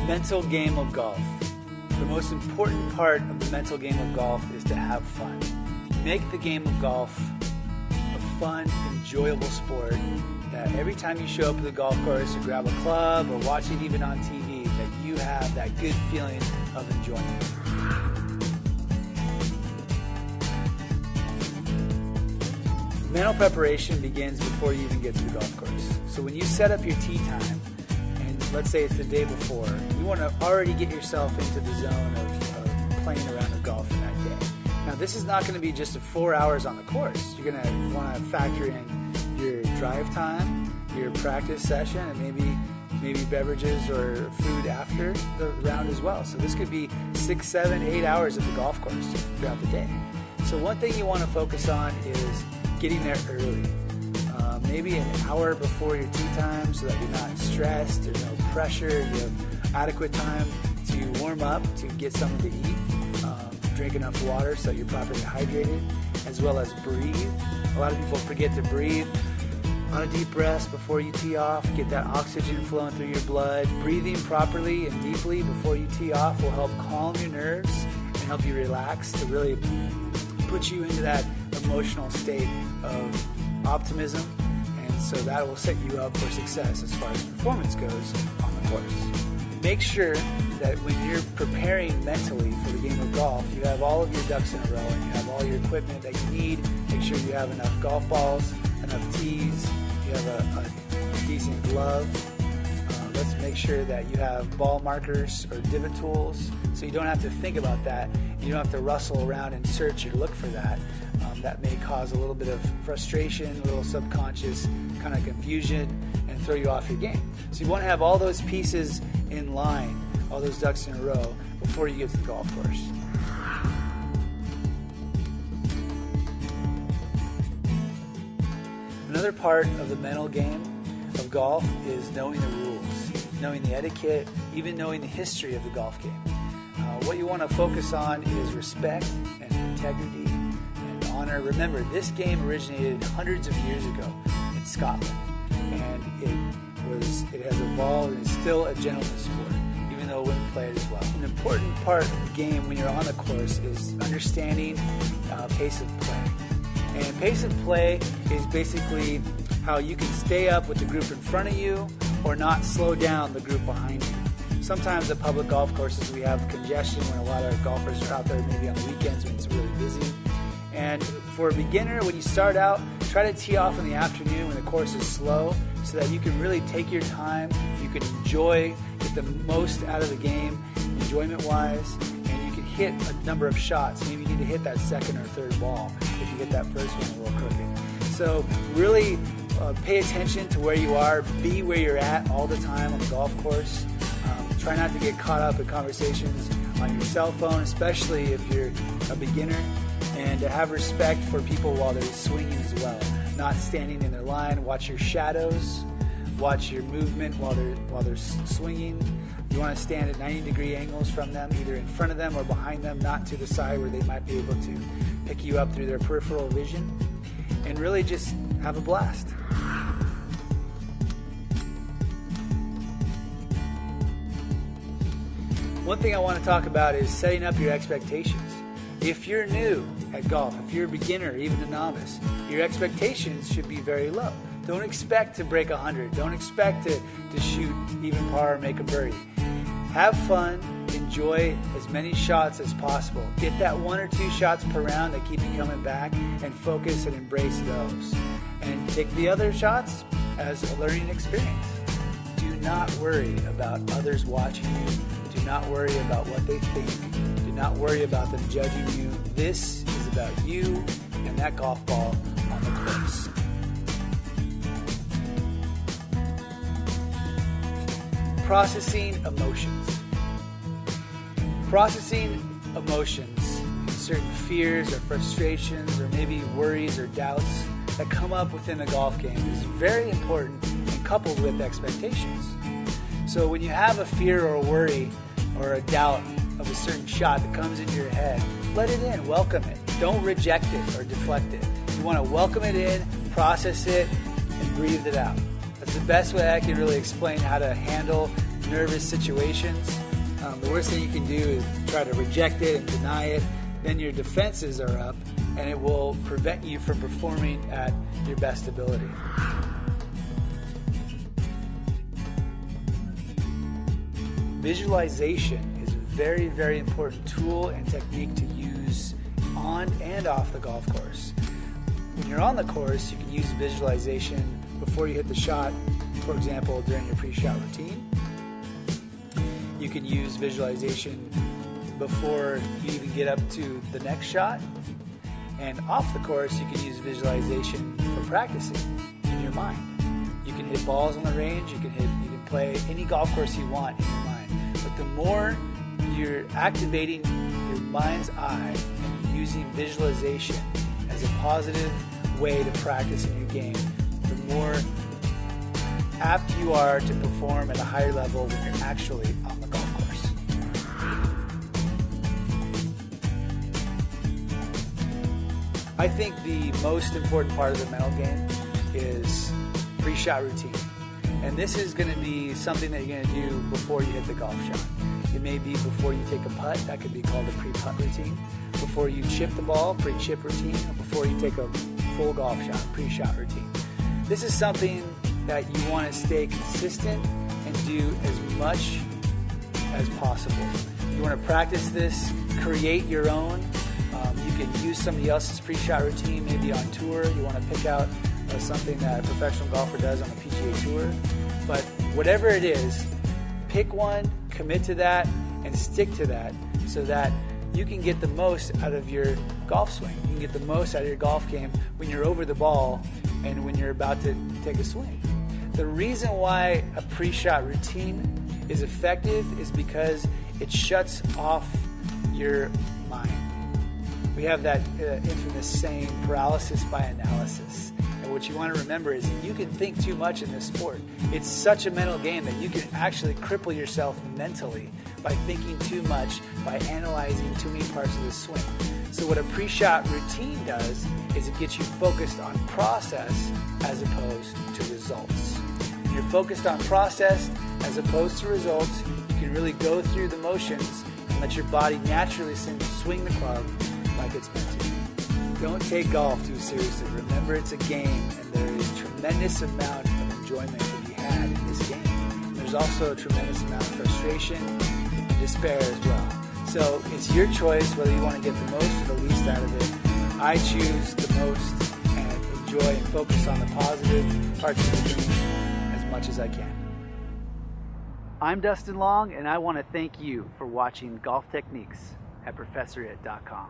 mental game of golf. The most important part of the mental game of golf is to have fun. Make the game of golf a fun, enjoyable sport that every time you show up at the golf course or grab a club or watch it even on TV, that you have that good feeling of enjoyment. Mental preparation begins before you even get to the golf course. So when you set up your tee time, and let's say it's the day before, you want to already get yourself into the zone of playing around the golf in that day. Now this is not going to be just 4 hours on the course. You're going to want to factor in your drive time, your practice session, and maybe beverages or food after the round as well. So this could be 6, 7, 8 hours at the golf course throughout the day. So one thing you want to focus on is getting there early. Maybe an hour before your tee time so that you're not stressed, there's no pressure, you have adequate time to warm up, to get something to eat, drink enough water so that you're properly hydrated, as well as breathe. A lot of people forget to breathe. On a deep breath before you tee off, get that oxygen flowing through your blood. Breathing properly and deeply before you tee off will help calm your nerves and help you relax to really put you into that emotional state of optimism, and so that will set you up for success as far as performance goes on the course. Make sure that when you're preparing mentally for the game of golf, you have all of your ducks in a row and you have all your equipment that you need. Make sure you have enough golf balls, enough tees, you have a decent glove. Let's make sure that you have ball markers or divot tools so you don't have to think about that. You don't have to rustle around and search or look for that. That may cause a little bit of frustration, a little subconscious kind of confusion, and throw you off your game. So you want to have all those pieces in line, all those ducks in a row, before you get to the golf course. Another part of the mental game of golf is knowing the rules, knowing the etiquette, even knowing the history of the golf game. What you want to focus on is respect and integrity and honor. Remember, this game originated hundreds of years ago in Scotland, and it has evolved and is still a gentleman's sport, even though women play it as well. An important part of the game when you're on the course is understanding pace of play. And pace of play is basically how you can stay up with the group in front of you or not slow down the group behind you. Sometimes at public golf courses we have congestion when a lot of golfers are out there maybe on the weekends when it's really busy. And for a beginner, when you start out, try to tee off in the afternoon when the course is slow so that you can really take your time, you can enjoy, get the most out of the game, enjoyment-wise, and you can hit a number of shots. Maybe you need to hit that second or third ball if you get that first one a little crooked. So really pay attention to where you are, be where you're at all the time on the golf course. Try not to get caught up in conversations on your cell phone, especially if you're a beginner, and to have respect for people while they're swinging as well. Not standing in their line. Watch your shadows. Watch your movement while they're swinging. You want to stand at 90-degree angles from them, either in front of them or behind them, not to the side where they might be able to pick you up through their peripheral vision. And really just have a blast. One thing I want to talk about is setting up your expectations. If you're new at golf, if you're a beginner, even a novice, your expectations should be very low. Don't expect to break 100. Don't expect to shoot even par or make a birdie. Have fun. Enjoy as many shots as possible. Get that 1 or 2 shots per round that keep you coming back, and focus and embrace those. And take the other shots as a learning experience. Do not worry about others watching you. Do not worry about what they think. Do not worry about them judging you. This is about you and that golf ball on the course. Processing emotions. Processing emotions, certain fears or frustrations or maybe worries or doubts that come up within the golf game is very important and coupled with expectations. So when you have a fear or a worry or a doubt of a certain shot that comes into your head, let it in, welcome it. Don't reject it or deflect it. You want to welcome it in, process it, and breathe it out. That's the best way I can really explain how to handle nervous situations, the worst thing you can do is try to reject it and deny it. Then your defenses are up, and it will prevent you from performing at your best ability. Visualization is a very, very important tool and technique to use on and off the golf course. When you're on the course, you can use visualization before you hit the shot, for example, during your pre-shot routine. You can use visualization before you even get up to the next shot. And off the course, you can use visualization for practicing in your mind. You can hit balls on the range, you can play any golf course you want in your mind. But the more you're activating your mind's eye and using visualization as a positive way to practice in your game, the more apt you are to perform at a higher level when you're actually on the golf course. I think the most important part of the mental game is pre-shot routine. And this is going to be something that you're going to do before you hit the golf shot. It may be before you take a putt, that could be called a pre-putt routine. Before you chip the ball, pre-chip routine. Or before you take a full golf shot, pre-shot routine. This is something that you want to stay consistent and do as much as possible. You want to practice this, create your own. You can use somebody else's pre-shot routine, maybe on tour. You want to pick out something that a professional golfer does on the PGA Tour. But whatever it is, pick one, commit to that, and stick to that so that you can get the most out of your golf swing. You can get the most out of your golf game when you're over the ball and when you're about to take a swing. The reason why a pre-shot routine is effective is because it shuts off your mind. We have that infamous saying, paralysis by analysis. And what you want to remember is you can think too much in this sport. It's such a mental game that you can actually cripple yourself mentally by thinking too much, by analyzing too many parts of the swing. So what a pre-shot routine does is it gets you focused on process as opposed to results. When you're focused on process as opposed to results, you can really go through the motions and let your body naturally swing the club like it's meant to. Don't take golf too seriously. Remember, it's a game, and there is a tremendous amount of enjoyment to be had in this game. There's also a tremendous amount of frustration and despair as well. So it's your choice whether you want to get the most or the least out of it. I choose the most and enjoy and focus on the positive parts of the game as much as I can. I'm Dustin Long, and I want to thank you for watching Golf Techniques at ProfessorIt.com.